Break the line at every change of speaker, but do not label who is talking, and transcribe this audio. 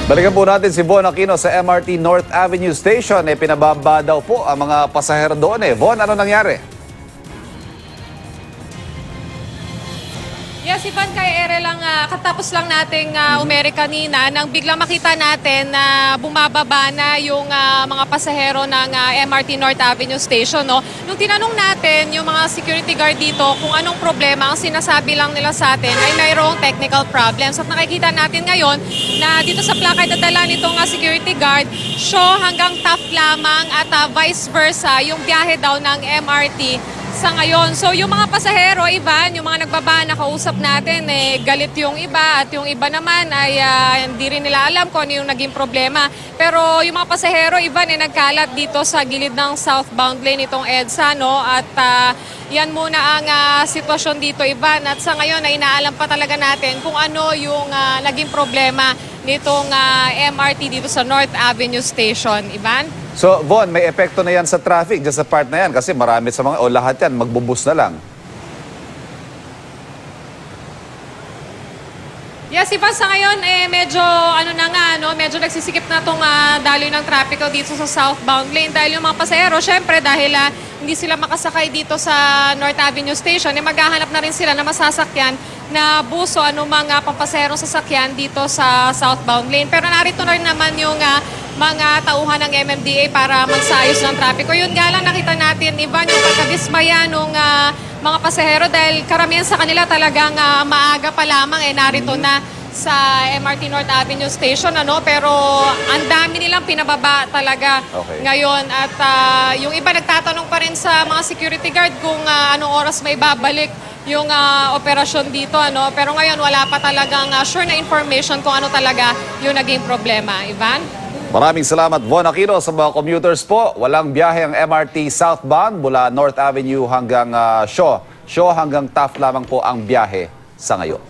Balikan po natin si Von Aquino sa MRT North Avenue Station. Pinababa daw po ang mga pasahero doon. Von, ano nangyari?
Yes, Ivan, kay Ere lang, katapos lang nating umere kanina nang biglang makita natin na bumababa na yung mga pasahero ng MRT North Avenue Station. No? Nung tinanong natin yung mga security guard dito kung anong problema, ang sinasabi lang nila sa atin ay mayroong technical problems. At nakikita natin ngayon na dito sa plaka dadala nitong security guard, show hanggang top lamang at vice versa yung biyahe daw ng MRT sa ngayon. So yung mga pasahero, Ivan, yung mga nagbaba, nakausap natin, galit yung iba at yung iba naman ay hindi rin nila alam kung ano yung naging problema. Pero yung mga pasahero, Ivan, nagkalat dito sa gilid ng southbound lane itong EDSA, no? At yan muna ang sitwasyon dito, Ivan. At sa ngayon ay inaalam pa talaga natin kung ano yung naging problema nitong MRT dito sa North Avenue Station, Ivan.
So, Von, may epekto na yan sa traffic, dyan sa part na yan, kasi marami sa mga, o lahat yan, magbubus na lang.
Yes, Ivan, sa ngayon, medyo, medyo nagsisikip na itong daloy ng trapiko dito sa southbound lane. Dahil yung mga pasahero, syempre, dahil hindi sila makasakay dito sa North Avenue Station, maghahanap na rin sila na masasakyan na bus o anumang pampasaherong sasakyan dito sa southbound lane. Pero narito na rin naman yung mga tauhan ng MMDA para magsayos ng trapiko. Yun nga lang nakita natin, Ivan, yung pagkadismaya ng mga pasahero dahil karamihan sa kanila talagang maaga pa lamang narito na sa MRT North Avenue Station, pero ang dami nilang pinababa talaga ngayon. At yung iba nagtatanong pa rin sa mga security guard kung anong oras may babalik yung operasyon dito, pero ngayon wala pa talagang sure na information kung ano talaga yung naging problema. Ivan?
Maraming salamat, Von Aquino. Sa mga commuters po, walang biyahe ang MRT southbound mula North Avenue hanggang Shaw. Shaw hanggang Taft lamang po ang biyahe sa ngayon.